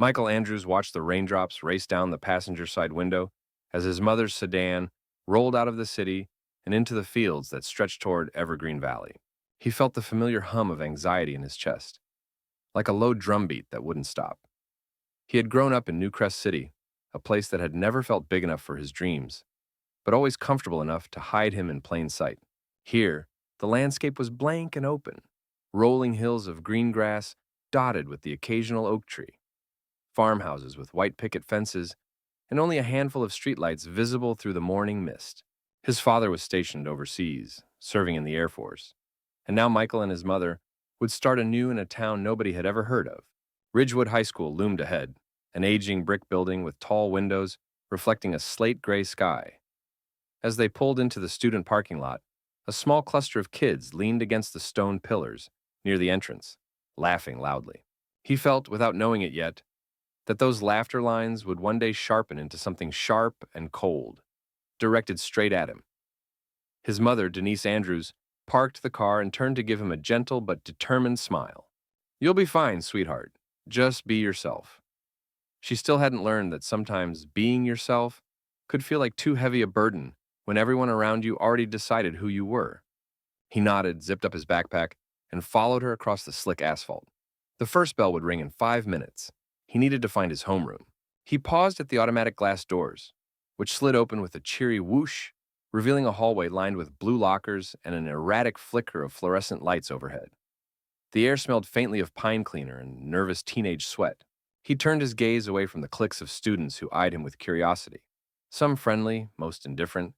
Michael Andrews watched the raindrops race down the passenger side window as his mother's sedan rolled out of the city and into the fields that stretched toward Evergreen Valley. He felt the familiar hum of anxiety in his chest, like a low drumbeat that wouldn't stop. He had grown up in New Crest City, a place that had never felt big enough for his dreams, but always comfortable enough to hide him in plain sight. Here, the landscape was blank and open, rolling hills of green grass dotted with the occasional oak tree, farmhouses with white picket fences, and only a handful of streetlights visible through the morning mist. His father was stationed overseas, serving in the Air Force, and now Michael and his mother would start anew in a town nobody had ever heard of. Ridgewood High School loomed ahead, an aging brick building with tall windows reflecting a slate-gray sky. As they pulled into the student parking lot, a small cluster of kids leaned against the stone pillars near the entrance, laughing loudly. He felt, without knowing it yet, that those laughter lines would one day sharpen into something sharp and cold, directed straight at him. His mother, Denise Andrews, parked the car and turned to give him a gentle but determined smile. "You'll be fine, sweetheart. Just be yourself." She still hadn't learned that sometimes being yourself could feel like too heavy a burden when everyone around you already decided who you were. He nodded, zipped up his backpack, and followed her across the slick asphalt. The first bell would ring in 5 minutes. He needed to find his homeroom. He paused at the automatic glass doors, which slid open with a cheery whoosh, revealing a hallway lined with blue lockers and an erratic flicker of fluorescent lights overhead. The air smelled faintly of pine cleaner and nervous teenage sweat. He turned his gaze away from the cliques of students who eyed him with curiosity, some friendly, most indifferent,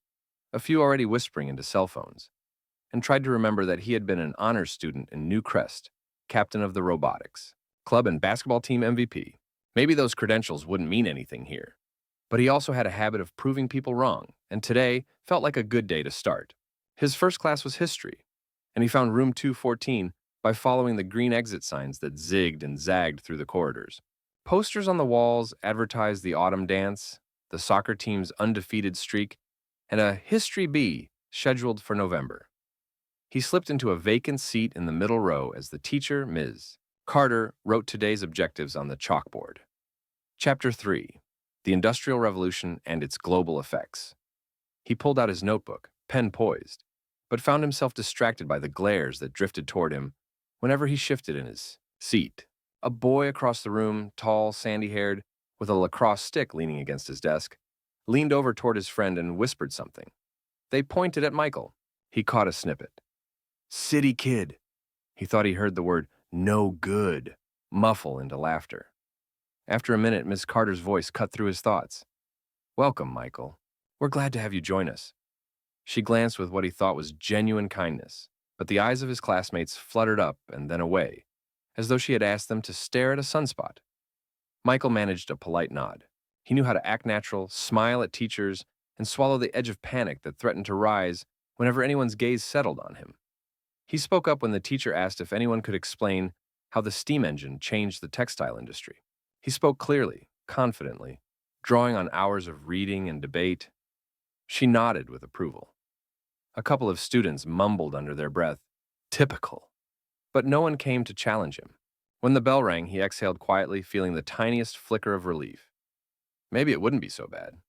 a few already whispering into cell phones, and tried to remember that he had been an honors student in New Crest, captain of the robotics club and basketball team MVP. Maybe those credentials wouldn't mean anything here, but he also had a habit of proving people wrong, and today felt like a good day to start. His first class was history, and he found room 214 by following the green exit signs that zigged and zagged through the corridors. Posters on the walls advertised the autumn dance, the soccer team's undefeated streak, and a History B scheduled for November. He slipped into a vacant seat in the middle row as the teacher, Ms. Carter, wrote today's objectives on the chalkboard. Chapter 3: The Industrial Revolution and Its Global Effects. He pulled out his notebook, pen poised, but found himself distracted by the glares that drifted toward him whenever he shifted in his seat. A boy across the room, tall, sandy-haired, with a lacrosse stick leaning against his desk, leaned over toward his friend and whispered something. They pointed at Michael. He caught a snippet. "City kid." He thought he heard the word "no good" muffle into laughter. After a minute, Miss Carter's voice cut through his thoughts. "Welcome, Michael. We're glad to have you join us." She glanced with what he thought was genuine kindness, but the eyes of his classmates fluttered up and then away, as though she had asked them to stare at a sunspot. Michael managed a polite nod. He knew how to act natural, smile at teachers, and swallow the edge of panic that threatened to rise whenever anyone's gaze settled on him. He spoke up when the teacher asked if anyone could explain how the steam engine changed the textile industry. He spoke clearly, confidently, drawing on hours of reading and debate. She nodded with approval. A couple of students mumbled under their breath, "Typical." But no one came to challenge him. When the bell rang, he exhaled quietly, feeling the tiniest flicker of relief. Maybe it wouldn't be so bad.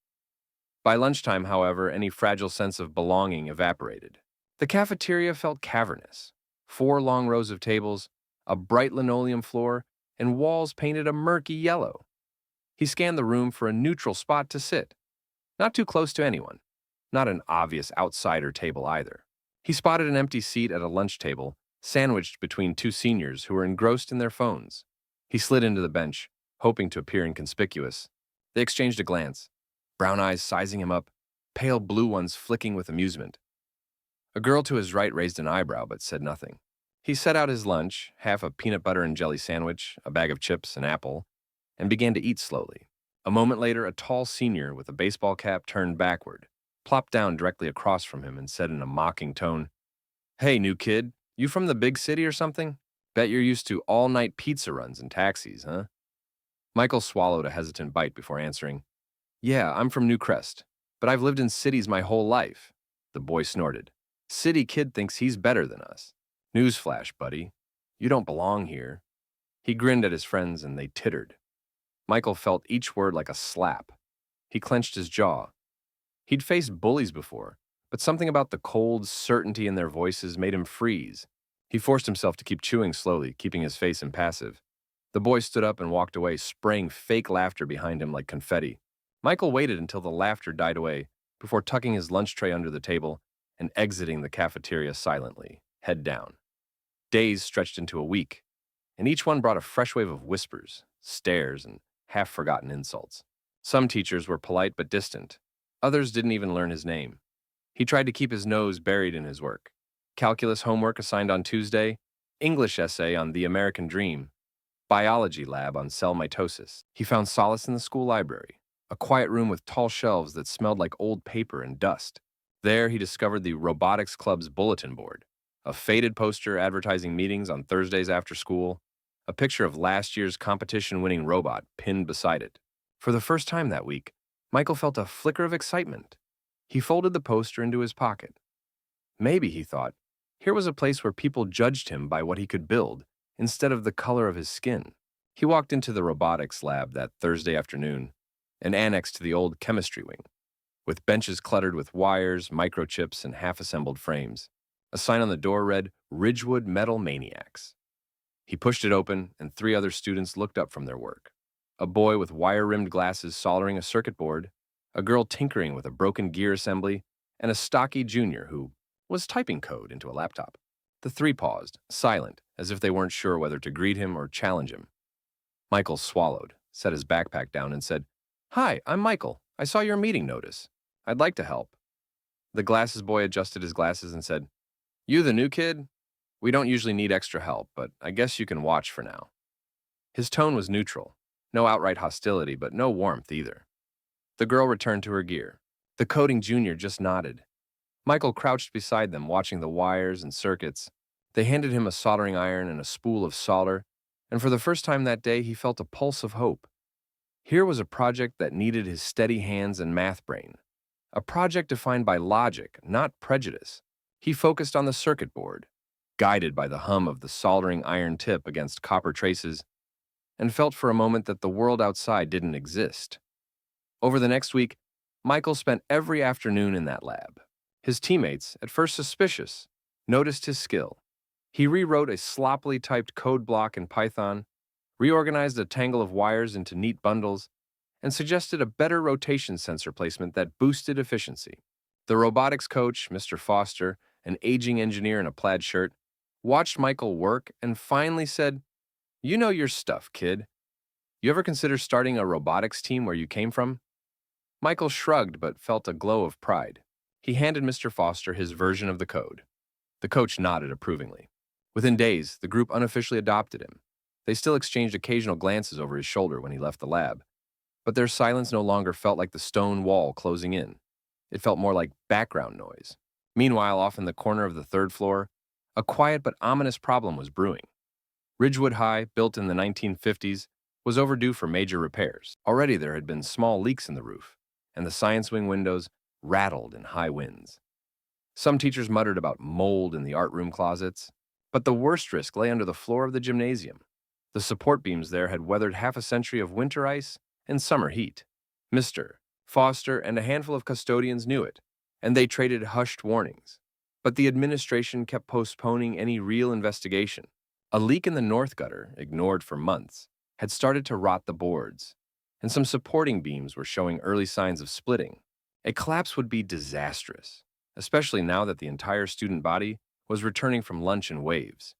By lunchtime, however, any fragile sense of belonging evaporated. The cafeteria felt cavernous. 4 long rows of tables, a bright linoleum floor, and walls painted a murky yellow. He scanned the room for a neutral spot to sit. Not too close to anyone. Not an obvious outsider table either. He spotted an empty seat at a lunch table, sandwiched between 2 seniors who were engrossed in their phones. He slid into the bench, hoping to appear inconspicuous. They exchanged a glance, brown eyes sizing him up, pale blue ones flicking with amusement. A girl to his right raised an eyebrow but said nothing. He set out his lunch, half a peanut butter and jelly sandwich, a bag of chips, an apple, and began to eat slowly. A moment later, a tall senior with a baseball cap turned backward, plopped down directly across from him and said in a mocking tone, "Hey, new kid, you from the big city or something? Bet you're used to all-night pizza runs and taxis, huh?" Michael swallowed a hesitant bite before answering, "Yeah, I'm from New Crest, but I've lived in cities my whole life." The boy snorted. "City kid thinks he's better than us. Newsflash, buddy. You don't belong here." He grinned at his friends and they tittered. Michael felt each word like a slap. He clenched his jaw. He'd faced bullies before, but something about the cold certainty in their voices made him freeze. He forced himself to keep chewing slowly, keeping his face impassive. The boy stood up and walked away, spraying fake laughter behind him like confetti. Michael waited until the laughter died away before tucking his lunch tray under the table and exiting the cafeteria silently, head down. Days stretched into a week, and each one brought a fresh wave of whispers, stares, and half-forgotten insults. Some teachers were polite but distant. Others didn't even learn his name. He tried to keep his nose buried in his work. Calculus homework assigned on Tuesday, English essay on the American dream, biology lab on cell mitosis. He found solace in the school library, a quiet room with tall shelves that smelled like old paper and dust. There he discovered the Robotics Club's bulletin board, a faded poster advertising meetings on Thursdays after school, a picture of last year's competition-winning robot pinned beside it. For the first time that week, Michael felt a flicker of excitement. He folded the poster into his pocket. Maybe, he thought, here was a place where people judged him by what he could build, instead of the color of his skin. He walked into the robotics lab that Thursday afternoon, an annex to the old chemistry wing, with benches cluttered with wires, microchips, and half-assembled frames. A sign on the door read, "Ridgewood Metal Maniacs." He pushed it open, and 3 other students looked up from their work. A boy with wire-rimmed glasses soldering a circuit board, a girl tinkering with a broken gear assembly, and a stocky junior who was typing code into a laptop. The 3 paused, silent, as if they weren't sure whether to greet him or challenge him. Michael swallowed, set his backpack down, and said, "Hi, I'm Michael. I saw your meeting notice. I'd like to help." The glasses boy adjusted his glasses and said, "You the new kid? We don't usually need extra help, but I guess you can watch for now." His tone was neutral. No outright hostility, but no warmth either. The girl returned to her gear. The coding junior just nodded. Michael crouched beside them, watching the wires and circuits. They handed him a soldering iron and a spool of solder, and for the first time that day, he felt a pulse of hope. Here was a project that needed his steady hands and math brain. A project defined by logic, not prejudice. He focused on the circuit board, guided by the hum of the soldering iron tip against copper traces, and felt for a moment that the world outside didn't exist. Over the next week, Michael spent every afternoon in that lab. His teammates, at first suspicious, noticed his skill. He rewrote a sloppily typed code block in Python, reorganized a tangle of wires into neat bundles, and suggested a better rotation sensor placement that boosted efficiency. The robotics coach, Mr. Foster, an aging engineer in a plaid shirt, watched Michael work and finally said, "You know your stuff, kid. You ever consider starting a robotics team where you came from?" Michael shrugged but felt a glow of pride. He handed Mr. Foster his version of the code. The coach nodded approvingly. Within days, the group unofficially adopted him. They still exchanged occasional glances over his shoulder when he left the lab, but their silence no longer felt like the stone wall closing in. It felt more like background noise. Meanwhile, off in the corner of the 3rd floor, a quiet but ominous problem was brewing. Ridgewood High, built in the 1950s, was overdue for major repairs. Already there had been small leaks in the roof, and the science wing windows rattled in high winds. Some teachers muttered about mold in the art room closets, but the worst risk lay under the floor of the gymnasium. The support beams there had weathered half a century of winter ice and summer heat. Mr. Foster and a handful of custodians knew it, and they traded hushed warnings. But the administration kept postponing any real investigation. A leak in the north gutter, ignored for months, had started to rot the boards, and some supporting beams were showing early signs of splitting. A collapse would be disastrous, especially now that the entire student body was returning from lunch in waves,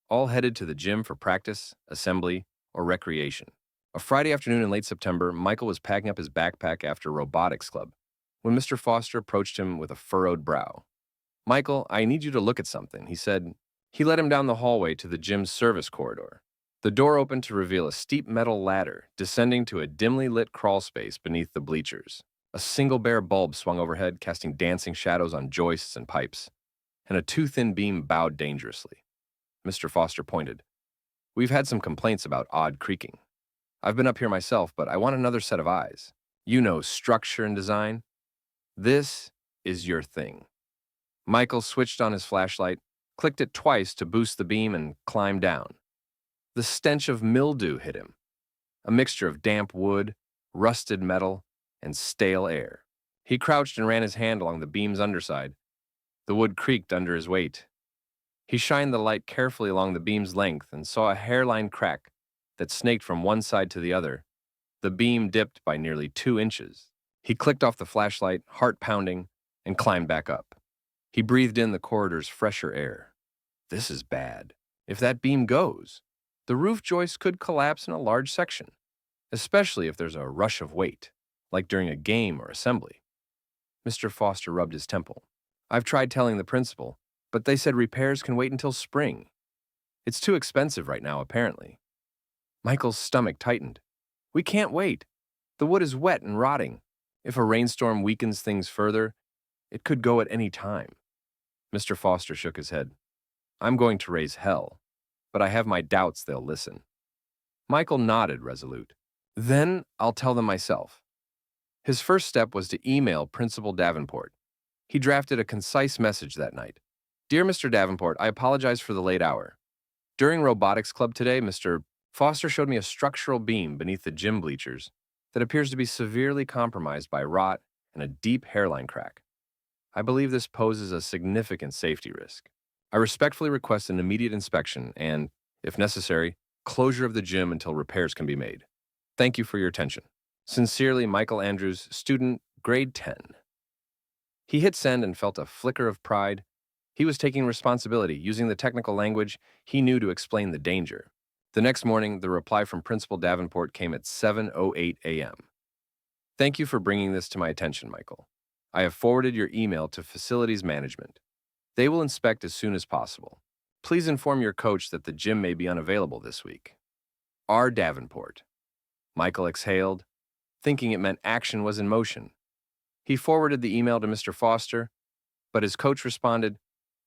all headed to the gym for practice, assembly, or recreation. A Friday afternoon in late September, Michael was packing up his backpack after robotics club when Mr. Foster approached him with a furrowed brow. "Michael, I need you to look at something," he said. He led him down the hallway to the gym's service corridor. The door opened to reveal a steep metal ladder descending to a dimly lit crawl space beneath the bleachers. A single bare bulb swung overhead, casting dancing shadows on joists and pipes, and a too-thin beam bowed dangerously. Mr. Foster pointed. "We've had some complaints about odd creaking. I've been up here myself, but I want another set of eyes. You know, structure and design. This is your thing." Michael switched on his flashlight, clicked it twice to boost the beam, and climbed down. The stench of mildew hit him. a mixture of damp wood, rusted metal, and stale air. He crouched and ran his hand along the beam's underside. The wood creaked under his weight. He shined the light carefully along the beam's length and saw a hairline crack that snaked from one side to the other. The beam dipped by nearly 2 inches. He clicked off the flashlight, heart pounding, and climbed back up. He breathed in the corridor's fresher air. This is bad. If that beam goes, the roof joist could collapse in a large section, especially if there's a rush of weight, like during a game or assembly. Mr. Foster rubbed his temple. I've tried telling the principal, but they said repairs can wait until spring. It's too expensive right now, apparently. Michael's stomach tightened. We can't wait. The wood is wet and rotting. If a rainstorm weakens things further, it could go at any time. Mr. Foster shook his head. I'm going to raise hell, but I have my doubts they'll listen. Michael nodded, resolute. Then I'll tell them myself. His first step was to email Principal Davenport. He drafted a concise message that night. Dear Mr. Davenport, I apologize for the late hour. During robotics club today, Mr. Foster showed me a structural beam beneath the gym bleachers that appears to be severely compromised by rot and a deep hairline crack. I believe this poses a significant safety risk. I respectfully request an immediate inspection and, if necessary, closure of the gym until repairs can be made. Thank you for your attention. Sincerely, Michael Andrews, student, grade 10. He hit send and felt a flicker of pride. He was taking responsibility, using the technical language he knew to explain the danger. The next morning, the reply from Principal Davenport came at 7:08 a.m. Thank you for bringing this to my attention, Michael. I have forwarded your email to facilities management. They will inspect as soon as possible. Please inform your coach that the gym may be unavailable this week. R. Davenport. Michael exhaled, thinking it meant action was in motion. He forwarded the email to Mr. Foster, but his coach responded,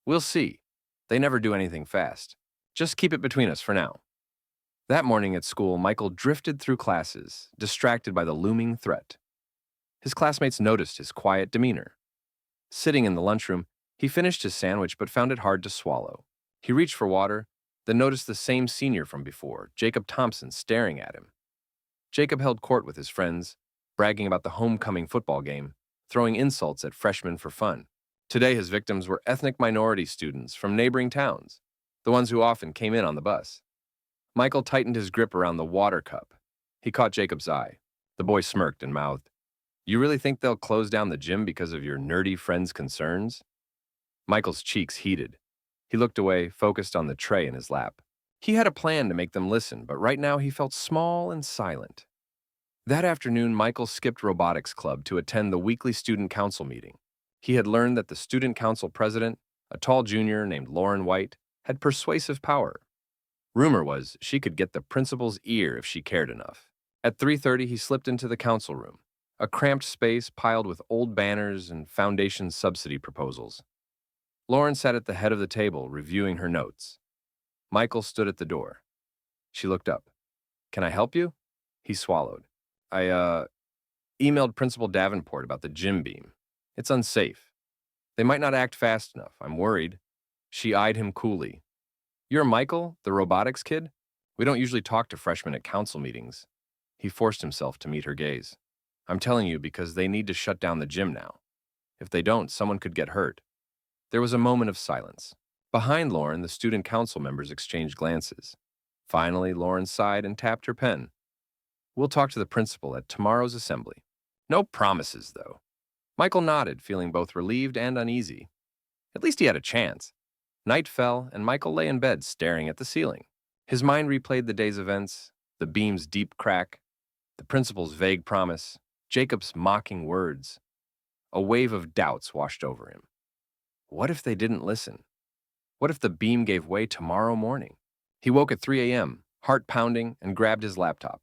We'll see. They never do anything fast. Just keep it between us for now. That morning at school, Michael drifted through classes, distracted by the looming threat. His classmates noticed his quiet demeanor. Sitting in the lunchroom, he finished his sandwich but found it hard to swallow. He reached for water, then noticed the same senior from before, Jacob Thompson, staring at him. Jacob held court with his friends, bragging about the homecoming football game, throwing insults at freshmen for fun. Today, his victims were ethnic minority students from neighboring towns, the ones who often came in on the bus. Michael tightened his grip around the water cup. He caught Jacob's eye. The boy smirked and mouthed, You really think they'll close down the gym because of your nerdy friend's concerns? Michael's cheeks heated. He looked away, focused on the tray in his lap. He had a plan to make them listen, but right now he felt small and silent. That afternoon, Michael skipped robotics club to attend the weekly student council meeting. He had learned that the student council president, a tall junior named Lauren White, had persuasive power. Rumor was she could get the principal's ear if she cared enough. At 3:30, he slipped into the council room, a cramped space piled with old banners and foundation subsidy proposals. Lauren sat at the head of the table, reviewing her notes. Michael stood at the door. She looked up. Can I help you? He swallowed. I emailed Principal Davenport about the gym beam. It's unsafe. They might not act fast enough. I'm worried. She eyed him coolly. You're Michael, the robotics kid? We don't usually talk to freshmen at council meetings. He forced himself to meet her gaze. I'm telling you because they need to shut down the gym now. If they don't, someone could get hurt. There was a moment of silence. Behind Lauren, the student council members exchanged glances. Finally, Lauren sighed and tapped her pen. We'll talk to the principal at tomorrow's assembly. No promises, though. Michael nodded, feeling both relieved and uneasy. At least he had a chance. Night fell, and Michael lay in bed staring at the ceiling. His mind replayed the day's events, the beam's deep crack, the principal's vague promise, Jacob's mocking words. A wave of doubts washed over him. What if they didn't listen? What if the beam gave way tomorrow morning? He woke at 3 a.m., heart pounding, and grabbed his laptop.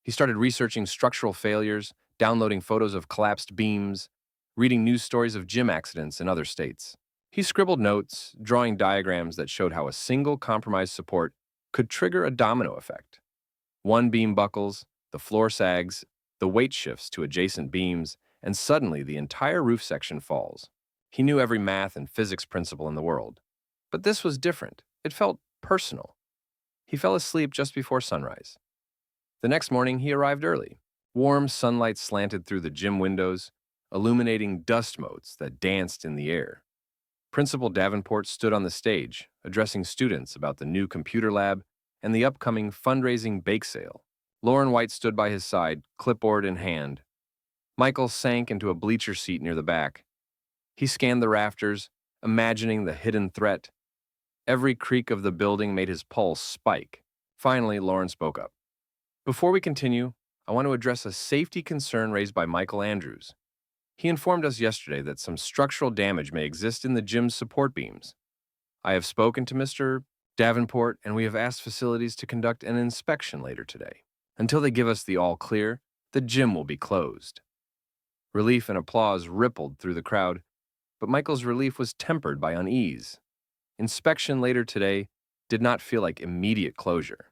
He started researching structural failures, downloading photos of collapsed beams, reading news stories of gym accidents in other states. He scribbled notes, drawing diagrams that showed how a single compromised support could trigger a domino effect. One beam buckles, the floor sags, the weight shifts to adjacent beams, and suddenly the entire roof section falls. He knew every math and physics principle in the world. But this was different. It felt personal. He fell asleep just before sunrise. The next morning, he arrived early. Warm sunlight slanted through the gym windows, illuminating dust motes that danced in the air. Principal Davenport stood on the stage, addressing students about the new computer lab and the upcoming fundraising bake sale. Lauren White stood by his side, clipboard in hand. Michael sank into a bleacher seat near the back. He scanned the rafters, imagining the hidden threat. Every creak of the building made his pulse spike. Finally, Lauren spoke up. Before we continue, I want to address a safety concern raised by Michael Andrews. He informed us yesterday that some structural damage may exist in the gym's support beams. I have spoken to Mr. Davenport, and we have asked facilities to conduct an inspection later today. Until they give us the all clear, the gym will be closed. Relief and applause rippled through the crowd, but Michael's relief was tempered by unease. Inspection later today did not feel like immediate closure.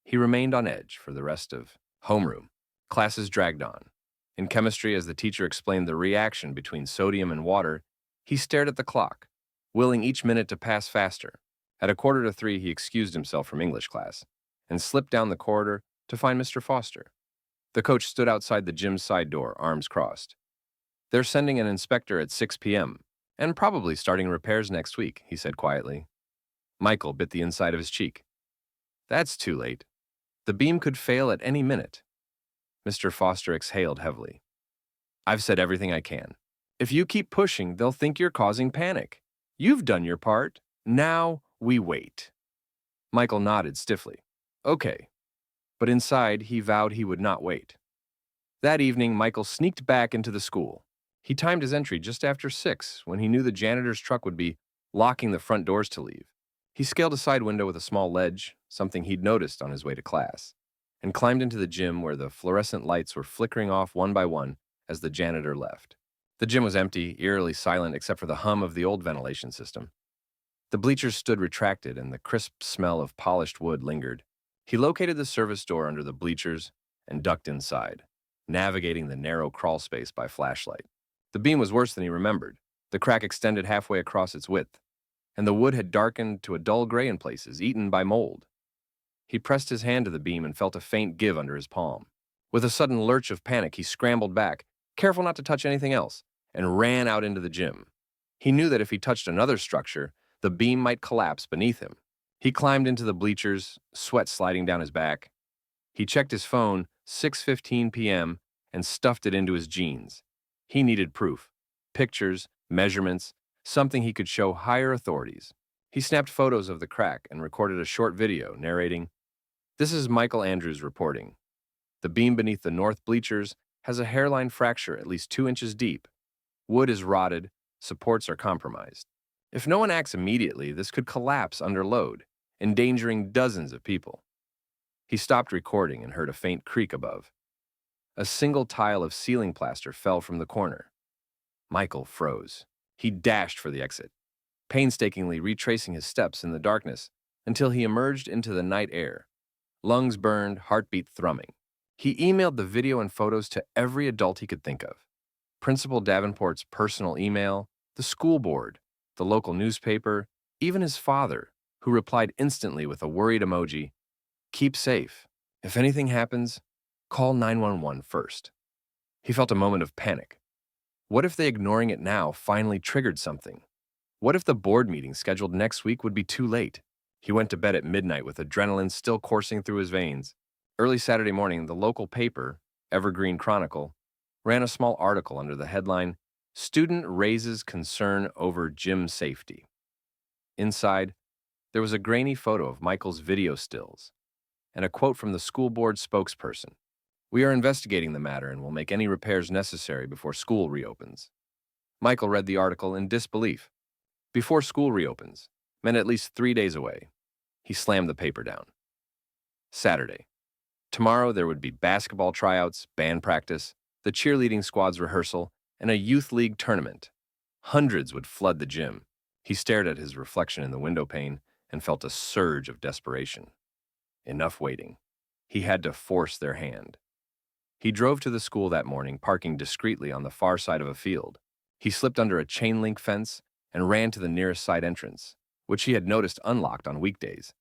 He remained on edge for the rest of homeroom. Classes dragged on. In chemistry, as the teacher explained the reaction between sodium and water, he stared at the clock, willing each minute to pass faster. At 2:45, he excused himself from English class and slipped down the corridor to find Mr. Foster. The coach stood outside the gym's side door, arms crossed. They're sending an inspector at 6 p.m., and probably starting repairs next week, he said quietly. Michael bit the inside of his cheek. That's too late. The beam could fail at any minute. Mr. Foster exhaled heavily. I've said everything I can. If you keep pushing, they'll think you're causing panic. You've done your part. Now we wait. Michael nodded stiffly. Okay. But inside, he vowed he would not wait. That evening, Michael sneaked back into the school. He timed his entry just after 6, when he knew the janitor's truck would be locking the front doors to leave. He scaled a side window with a small ledge, something he'd noticed on his way to class, and climbed into the gym where the fluorescent lights were flickering off one by one as the janitor left. The gym was empty, eerily silent except for the hum of the old ventilation system. The bleachers stood retracted and the crisp smell of polished wood lingered. He located the service door under the bleachers and ducked inside, navigating the narrow crawl space by flashlight. The beam was worse than he remembered. The crack extended halfway across its width, and the wood had darkened to a dull gray in places, eaten by mold. He pressed his hand to the beam and felt a faint give under his palm. With a sudden lurch of panic, he scrambled back, careful not to touch anything else, and ran out into the gym. He knew that if he touched another structure, the beam might collapse beneath him. He climbed into the bleachers, sweat sliding down his back. He checked his phone, 6:15 p.m., and stuffed it into his jeans. He needed proof, pictures, measurements, something he could show higher authorities. He snapped photos of the crack and recorded a short video narrating, "This is Michael Andrews reporting. The beam beneath the north bleachers has a hairline fracture at least 2 inches deep. Wood is rotted, supports are compromised. If no one acts immediately, this could collapse under load, endangering dozens of people." He stopped recording and heard a faint creak above. A single tile of ceiling plaster fell from the corner. Michael froze. He dashed for the exit, painstakingly retracing his steps in the darkness until he emerged into the night air. Lungs burned, heartbeat thrumming. He emailed the video and photos to every adult he could think of. Principal Davenport's personal email, the school board, the local newspaper, even his father, who replied instantly with a worried emoji, "Keep safe. If anything happens, call 911 first." He felt a moment of panic. What if they ignoring it now finally triggered something? What if the board meeting scheduled next week would be too late? He went to bed at midnight with adrenaline still coursing through his veins. Early Saturday morning, the local paper, Evergreen Chronicle, ran a small article under the headline, "Student Raises Concern Over Gym Safety." Inside, there was a grainy photo of Michael's video stills and a quote from the school board spokesperson. "We are investigating the matter and will make any repairs necessary before school reopens." Michael read the article in disbelief. Before school reopens meant at least 3 days away. He slammed the paper down. Saturday. Tomorrow there would be basketball tryouts, band practice, the cheerleading squad's rehearsal, and a youth league tournament. Hundreds would flood the gym. He stared at his reflection in the window pane and felt a surge of desperation. Enough waiting. He had to force their hand. He drove to the school that morning, parking discreetly on the far side of a field. He slipped under a chain-link fence and ran to the nearest side entrance, which he had noticed unlocked on weekdays.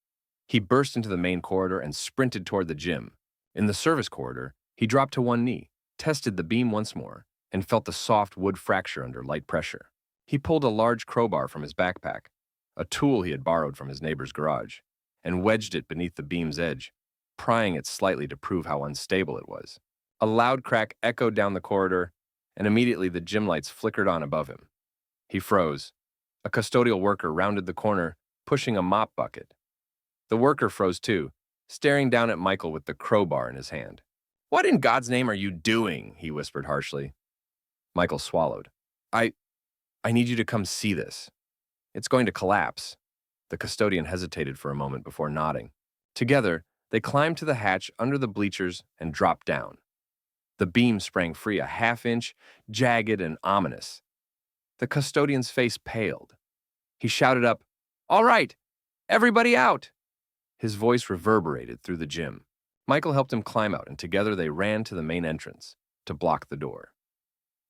He burst into the main corridor and sprinted toward the gym. In the service corridor, he dropped to one knee, tested the beam once more, and felt the soft wood fracture under light pressure. He pulled a large crowbar from his backpack, a tool he had borrowed from his neighbor's garage, and wedged it beneath the beam's edge, prying it slightly to prove how unstable it was. A loud crack echoed down the corridor, and immediately the gym lights flickered on above him. He froze. A custodial worker rounded the corner, pushing a mop bucket. The worker froze too, staring down at Michael with the crowbar in his hand. "What in God's name are you doing?" he whispered harshly. Michael swallowed. I need you to come see this. It's going to collapse." The custodian hesitated for a moment before nodding. Together, they climbed to the hatch under the bleachers and dropped down. The beam sprang free, a half-inch, jagged and ominous. The custodian's face paled. He shouted up, "All right, everybody out!" His voice reverberated through the gym. Michael helped him climb out, and together they ran to the main entrance to block the door.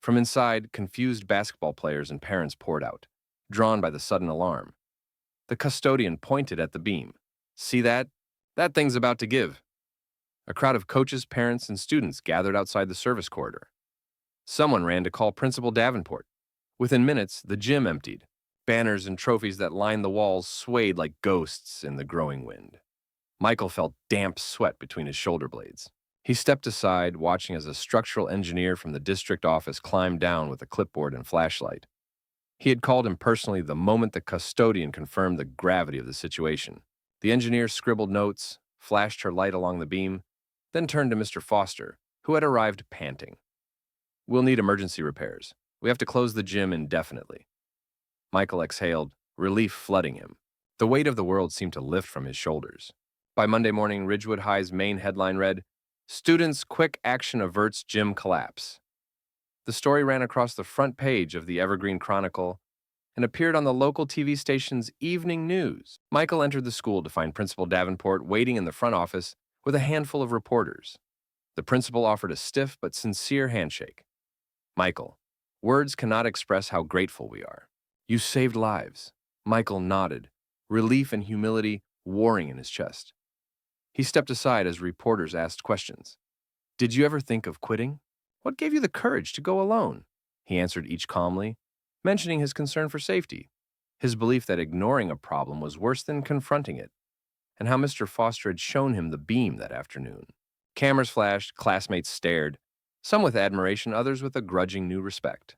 From inside, confused basketball players and parents poured out, drawn by the sudden alarm. The custodian pointed at the beam. "See that? That thing's about to give." A crowd of coaches, parents, and students gathered outside the service corridor. Someone ran to call Principal Davenport. Within minutes, the gym emptied. Banners and trophies that lined the walls swayed like ghosts in the growing wind. Michael felt damp sweat between his shoulder blades. He stepped aside, watching as a structural engineer from the district office climbed down with a clipboard and flashlight. He had called him personally the moment the custodian confirmed the gravity of the situation. The engineer scribbled notes, flashed her light along the beam, then turned to Mr. Foster, who had arrived panting. "We'll need emergency repairs. We have to close the gym indefinitely." Michael exhaled, relief flooding him. The weight of the world seemed to lift from his shoulders. By Monday morning, Ridgewood High's main headline read, "Students' Quick Action Averts Gym Collapse." The story ran across the front page of the Evergreen Chronicle and appeared on the local TV station's evening news. Michael entered the school to find Principal Davenport waiting in the front office with a handful of reporters. The principal offered a stiff but sincere handshake. "Michael, words cannot express how grateful we are. You saved lives." Michael nodded, relief and humility warring in his chest. He stepped aside as reporters asked questions. "Did you ever think of quitting? What gave you the courage to go alone?" He answered each calmly, mentioning his concern for safety, his belief that ignoring a problem was worse than confronting it, and how Mr. Foster had shown him the beam that afternoon. Cameras flashed, classmates stared, some with admiration, others with a grudging new respect.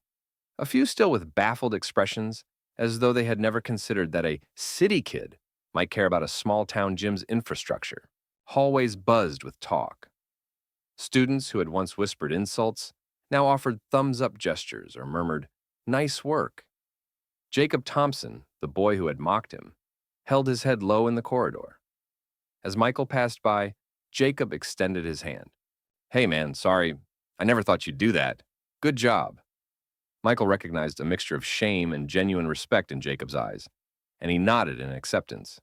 A few still with baffled expressions, as though they had never considered that a city kid might care about a small-town gym's infrastructure. Hallways buzzed with talk. Students who had once whispered insults now offered thumbs-up gestures or murmured, "Nice work." Jacob Thompson, the boy who had mocked him, held his head low in the corridor. As Michael passed by, Jacob extended his hand. "Hey man, sorry, I never thought you'd do that. Good job." Michael recognized a mixture of shame and genuine respect in Jacob's eyes, and he nodded in acceptance.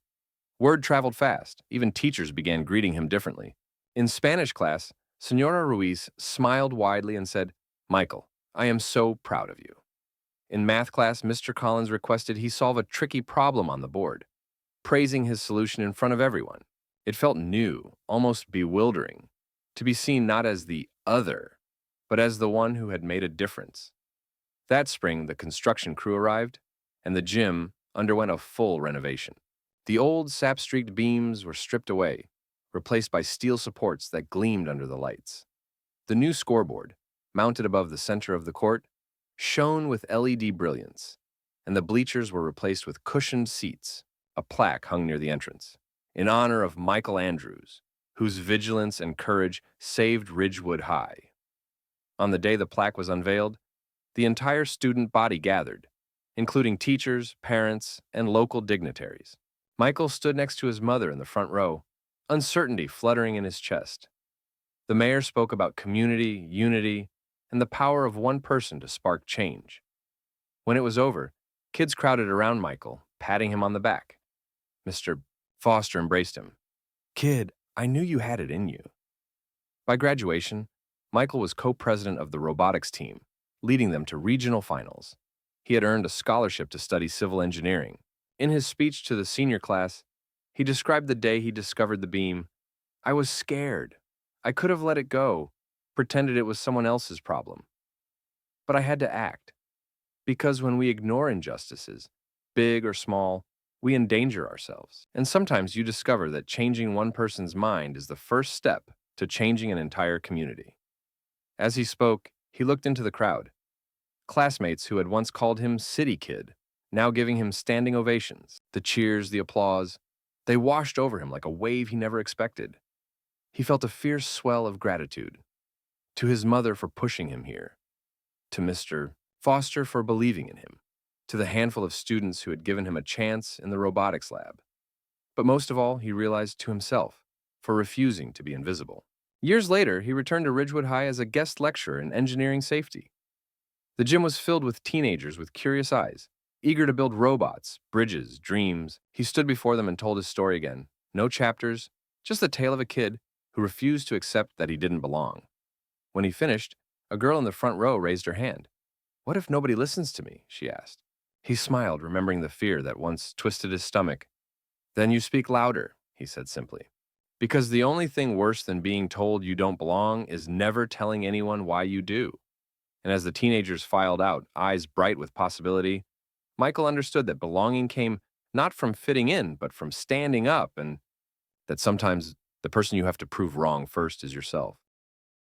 Word traveled fast. Even teachers began greeting him differently. In Spanish class, Senora Ruiz smiled widely and said, "Michael, I am so proud of you." In math class, Mr. Collins requested he solve a tricky problem on the board, praising his solution in front of everyone. It felt new, almost bewildering, to be seen not as the other, but as the one who had made a difference. That spring, the construction crew arrived, and the gym underwent a full renovation. The old sap-streaked beams were stripped away, replaced by steel supports that gleamed under the lights. The new scoreboard, mounted above the center of the court, shone with LED brilliance, and the bleachers were replaced with cushioned seats. A plaque hung near the entrance, in honor of Michael Andrews, whose vigilance and courage saved Ridgewood High. On the day the plaque was unveiled, the entire student body gathered, including teachers, parents, and local dignitaries. Michael stood next to his mother in the front row, uncertainty fluttering in his chest. The mayor spoke about community, unity, and the power of one person to spark change. When it was over, kids crowded around Michael, patting him on the back. Mr. Foster embraced him. "Kid, I knew you had it in you." By graduation, Michael was co-president of the robotics team, leading them to regional finals. He had earned a scholarship to study civil engineering. In his speech to the senior class, he described the day he discovered the beam. "I was scared. I could have let it go, pretended it was someone else's problem. But I had to act, because when we ignore injustices, big or small, we endanger ourselves. And sometimes you discover that changing one person's mind is the first step to changing an entire community. As he spoke, he looked into the crowd. Classmates who had once called him City Kid, now giving him standing ovations. The cheers, the applause, they washed over him like a wave he never expected. He felt a fierce swell of gratitude. To his mother for pushing him here, to Mr. Foster for believing in him, to the handful of students who had given him a chance in the robotics lab. But most of all, he realized to himself for refusing to be invisible. Years later, he returned to Ridgewood High as a guest lecturer in engineering safety. The gym was filled with teenagers with curious eyes, eager to build robots, bridges, dreams. He stood before them and told his story again. No chapters, just the tale of a kid who refused to accept that he didn't belong. When he finished, a girl in the front row raised her hand. "What if nobody listens to me?" she asked. He smiled, remembering the fear that once twisted his stomach. "Then you speak louder," he said simply. Because the only thing worse than being told you don't belong is never telling anyone why you do. And as the teenagers filed out, eyes bright with possibility, Michael understood that belonging came not from fitting in, but from standing up, and that sometimes the person you have to prove wrong first is yourself.